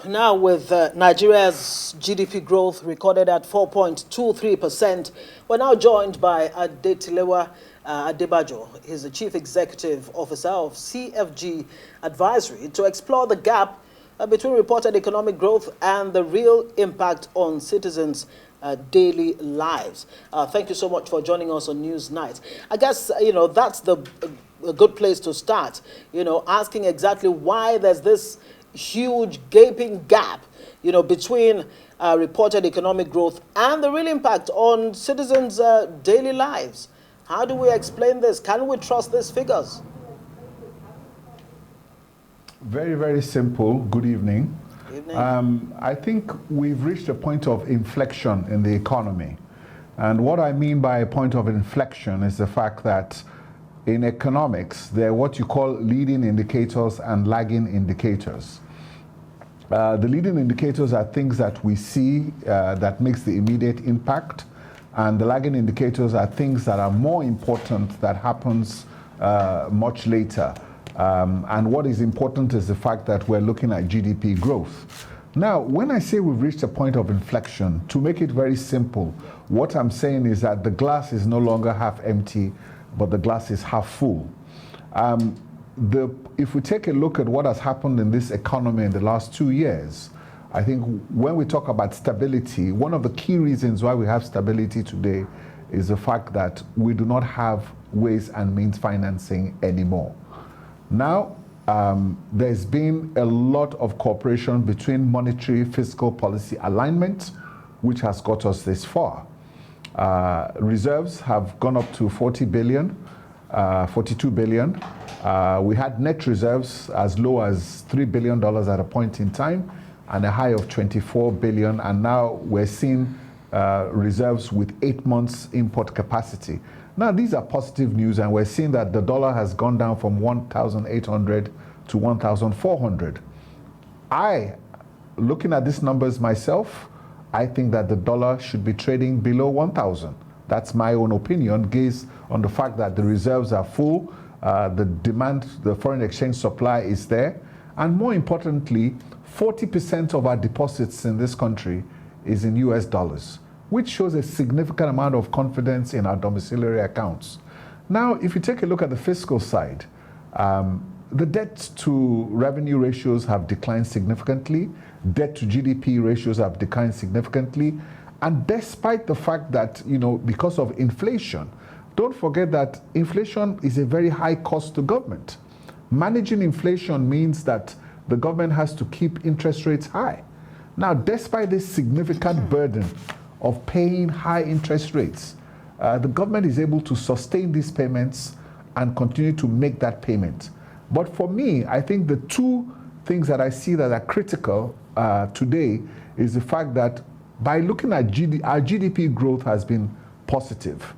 Now, with Nigeria's GDP growth recorded at 4.23%, we're now joined by Adetilewa Adebajo. He's the Chief Executive Officer of CFG Advisory to explore the gap between reported economic growth and the real impact on citizens' daily lives. Thank you so much for joining us on Newsnight. I guess, that's a good place to start, asking exactly why there's this huge gaping gap, between reported economic growth and the real impact on citizens' daily lives. How do we explain this? Can we trust these figures? Very, very simple. Good evening. Good evening. I think we've reached a point of inflection in the economy. And what I mean by a point of inflection is the fact that in economics, there are what you call leading indicators and lagging indicators. The leading indicators are things that we see that makes the immediate impact, and the lagging indicators are things that are more important that happens much later. And what is important is the fact that we're looking at GDP growth. Now, when I say we've reached a point of inflection, to make it very simple, what I'm saying is that the glass is no longer half empty, but the glass is half full. If we take a look at what has happened in this economy in the last 2 years, I think when we talk about stability, one of the key reasons why we have stability today is the fact that we do not have ways and means financing anymore. Now, there's been a lot of cooperation between monetary fiscal policy alignment, which has got us this far. Reserves have gone up to 42 billion. We had net reserves as low as $3 billion at a point in time and a high of 24 billion. And now we're seeing reserves with 8 months import capacity. Now, these are positive news, and we're seeing that the dollar has gone down from 1,800 to 1,400. Looking at these numbers myself, I think that the dollar should be trading below 1,000. That's my own opinion, based on the fact that the reserves are full, the demand, the foreign exchange supply is there, and more importantly, 40% of our deposits in this country is in US dollars, which shows a significant amount of confidence in our domiciliary accounts. Now, if you take a look at the fiscal side, the debt to revenue ratios have declined significantly. Debt to GDP ratios have declined significantly. And despite the fact that, because of inflation, don't forget that inflation is a very high cost to government. Managing inflation means that the government has to keep interest rates high. Now, despite this significant burden of paying high interest rates, the government is able to sustain these payments and continue to make that payment. But for me, I think the two things that I see that are critical today is the fact that by looking at our GDP growth has been positive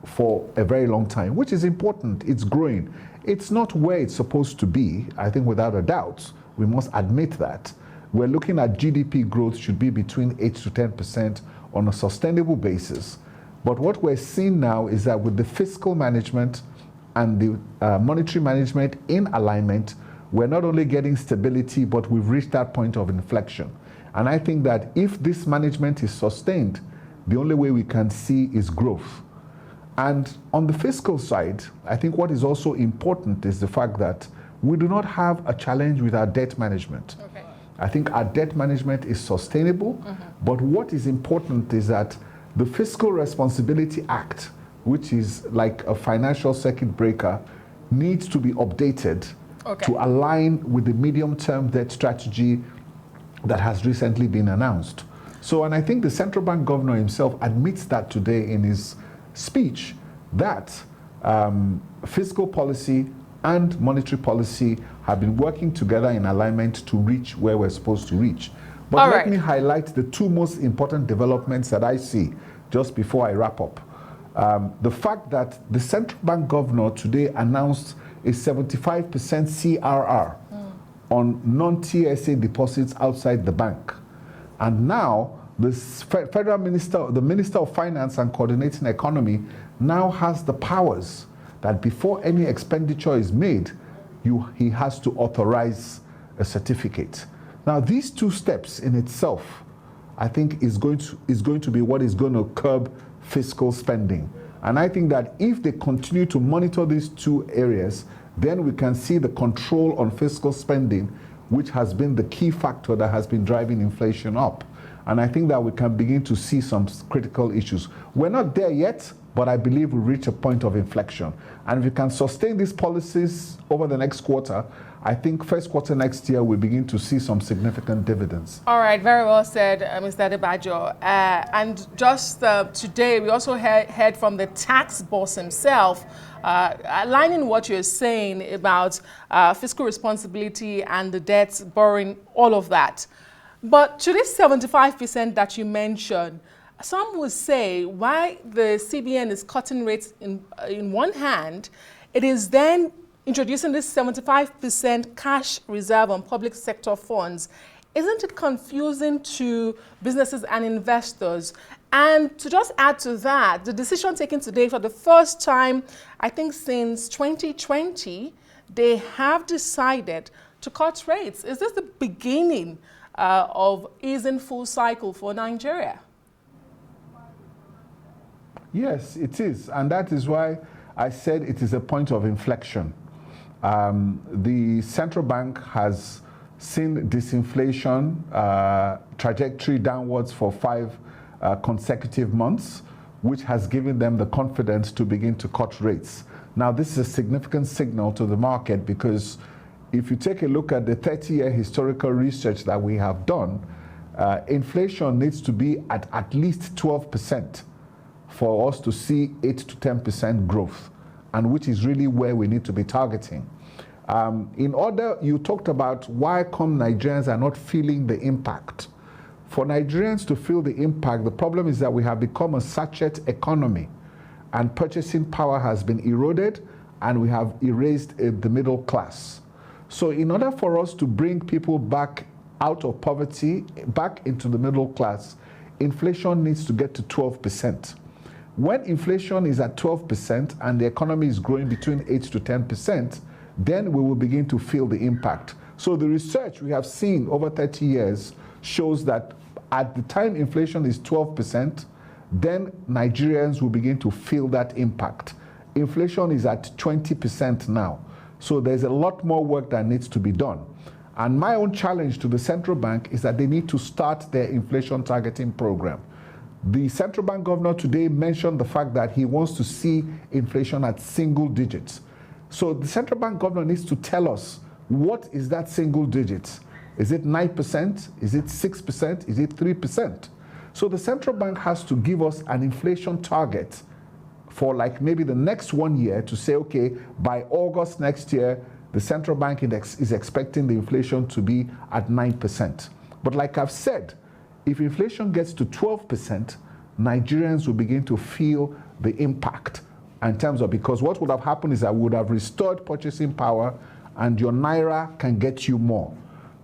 for a very long time, which is important. It's growing. It's not where it's supposed to be. I think without a doubt, we must admit that. We're looking at GDP growth should be between 8 to 10% on a sustainable basis. But what we're seeing now is that with the fiscal management and the monetary management in alignment, we're not only getting stability, but we've reached that point of inflection. And I think that if this management is sustained, the only way we can see is growth. And on the fiscal side, I think what is also important is the fact that we do not have a challenge with our debt management. Okay. I think our debt management is sustainable, but what is important is that the Fiscal Responsibility Act, which is like a financial circuit breaker, needs to be updated to align with the medium-term debt strategy that has recently been announced. So, and I think the central bank governor himself admits that today in his speech, that fiscal policy and monetary policy have been working together in alignment to reach where we're supposed to reach. But let me highlight the two most important developments that I see just before I wrap up. The fact that the central bank governor today announced a 75% CRR on non-TSA deposits outside the bank. And now the federal minister, the Minister of Finance and Coordinating Economy, now has the powers that before any expenditure is made, he has to authorize a certificate. Now, these two steps in itself, I think, is going to be what is going to curb fiscal spending. And I think that if they continue to monitor these two areas, then we can see the control on fiscal spending, which has been the key factor that has been driving inflation up. And I think that we can begin to see some critical issues. We're not there yet, but I believe we'll reach a point of inflection. And if we can sustain these policies over the next quarter, I think first quarter next year we begin to see some significant dividends. All right, very well said, Mr. Adebajo. And just today, we also heard from the tax boss himself, aligning what you're saying about fiscal responsibility and the debt, borrowing, all of that. But to this 75% that you mentioned, some would say why the CBN is cutting rates in one hand, it is then introducing this 75% cash reserve on public sector funds. Isn't it confusing to businesses and investors? And to just add to that, the decision taken today for the first time, I think since 2020, they have decided to cut rates. Is this the beginning of easing full cycle for Nigeria? Yes, it is. And that is why I said it is a point of inflection. The central bank has seen disinflation trajectory downwards for 5 consecutive months, which has given them the confidence to begin to cut rates. Now, this is a significant signal to the market because if you take a look at the 30-year historical research that we have done, inflation needs to be at least 12% for us to see 8 to 10% growth, and which is really where we need to be targeting. You talked about why come Nigerians are not feeling the impact. For Nigerians to feel the impact, the problem is that we have become a sachet economy, and purchasing power has been eroded, and we have erased the middle class. So in order for us to bring people back out of poverty, back into the middle class, inflation needs to get to 12%. When inflation is at 12% and the economy is growing between 8 to 10%, then we will begin to feel the impact. So the research we have seen over 30 years shows that at the time inflation is 12%, then Nigerians will begin to feel that impact. Inflation is at 20% now. So there's a lot more work that needs to be done. And my own challenge to the central bank is that they need to start their inflation targeting program. The central bank governor today mentioned the fact that he wants to see inflation at single digits. So the central bank governor needs to tell us, what is that single digits? Is it 9%? Is it 6%? Is it 3%? So the central bank has to give us an inflation target for like maybe the next 1 year to say, okay, by August next year, the central bank is expecting the inflation to be at 9%. But like I've said, if inflation gets to 12%, Nigerians will begin to feel the impact in terms of, because what would have happened is that we would have restored purchasing power and your naira can get you more.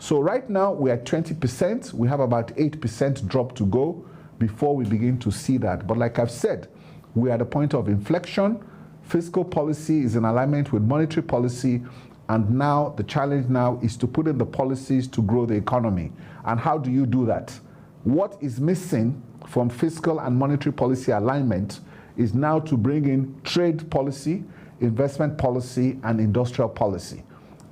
So right now we're at 20%. We have about 8% drop to go before we begin to see that. But like I've said, we're at a point of inflection. Fiscal policy is in alignment with monetary policy. And now the challenge now is to put in the policies to grow the economy. And how do you do that? What is missing from fiscal and monetary policy alignment is now to bring in trade policy, investment policy, and industrial policy.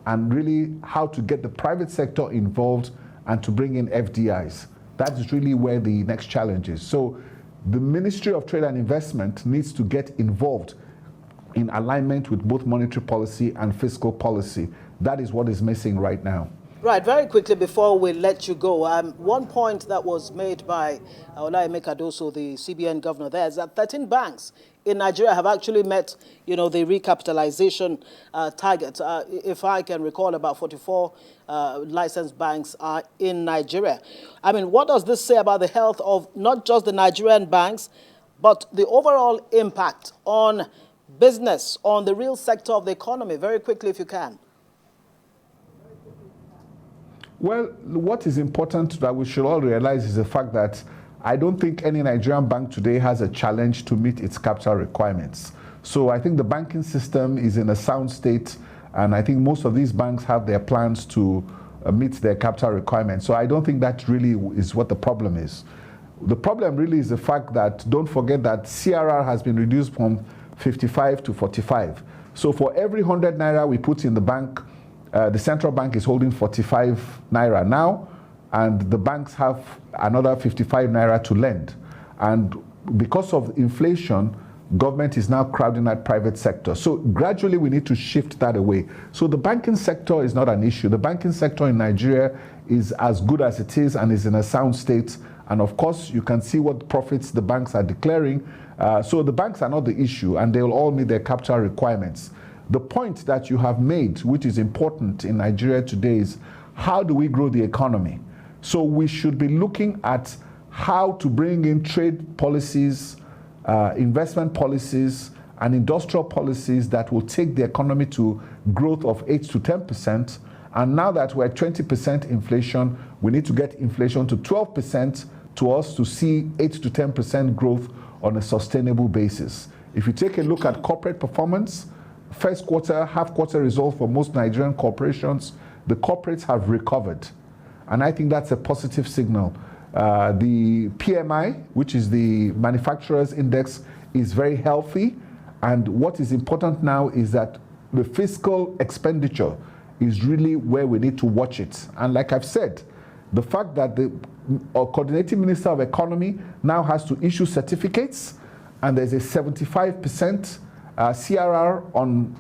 And really how to get the private sector involved and to bring in FDIs. That is really where the next challenge is. So the Ministry of Trade and Investment needs to get involved in alignment with both monetary policy and fiscal policy. That is what is missing right now. Right, very quickly before we let you go, one point that was made by Olaime Cardoso, the CBN governor there, is that 13 banks in Nigeria have actually met, the recapitalization target. If I can recall, about 44 licensed banks are in Nigeria. I mean, what does this say about the health of not just the Nigerian banks, but the overall impact on business, on the real sector of the economy? Very quickly, if you can. Well, what is important that we should all realize is the fact that I don't think any Nigerian bank today has a challenge to meet its capital requirements. So I think the banking system is in a sound state, and I think most of these banks have their plans to meet their capital requirements. So I don't think that really is what the problem is. The problem really is the fact that, don't forget that CRR has been reduced from 55 to 45. So for every 100 naira we put in the bank, the central bank is holding 45 naira now, and the banks have another 55 naira to lend. And because of inflation, government is now crowding out private sector. So gradually we need to shift that away. So the banking sector is not an issue. The banking sector in Nigeria is as good as it is and is in a sound state. And of course, you can see what profits the banks are declaring. So the banks are not the issue, and they will all meet their capital requirements. The point that you have made, which is important in Nigeria today, is how do we grow the economy? So we should be looking at how to bring in trade policies, investment policies, and industrial policies that will take the economy to growth of 8 to 10%. And now that we're at 20% inflation, we need to get inflation to 12% to us to see 8 to 10% growth on a sustainable basis. If you take a look at corporate performance, first quarter, half quarter results for most Nigerian corporations, the corporates have recovered. And I think that's a positive signal. The PMI, which is the manufacturers index, is very healthy. And what is important now is that the fiscal expenditure is really where we need to watch it. And like I've said, the fact that the coordinating minister of economy now has to issue certificates, and there's a 75% CRR on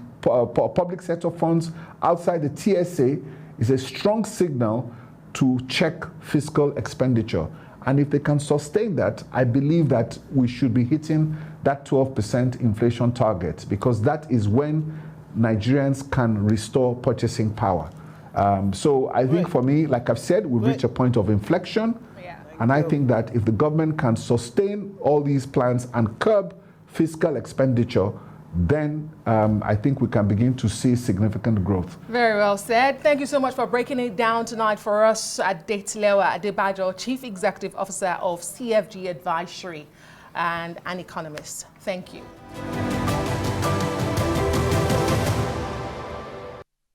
public sector funds outside the TSA, is a strong signal to check fiscal expenditure. And if they can sustain that, I believe that we should be hitting that 12% inflation target, because that is when Nigerians can restore purchasing power. So I think for me, like I've said, we've reached a point of inflection. And I think that if the government can sustain all these plans and curb fiscal expenditure, then I think we can begin to see significant growth. Very well said. Thank you so much for breaking it down tonight for us. Adetilewa Adebajo, Chief Executive Officer of CFG Advisory and an economist. Thank you.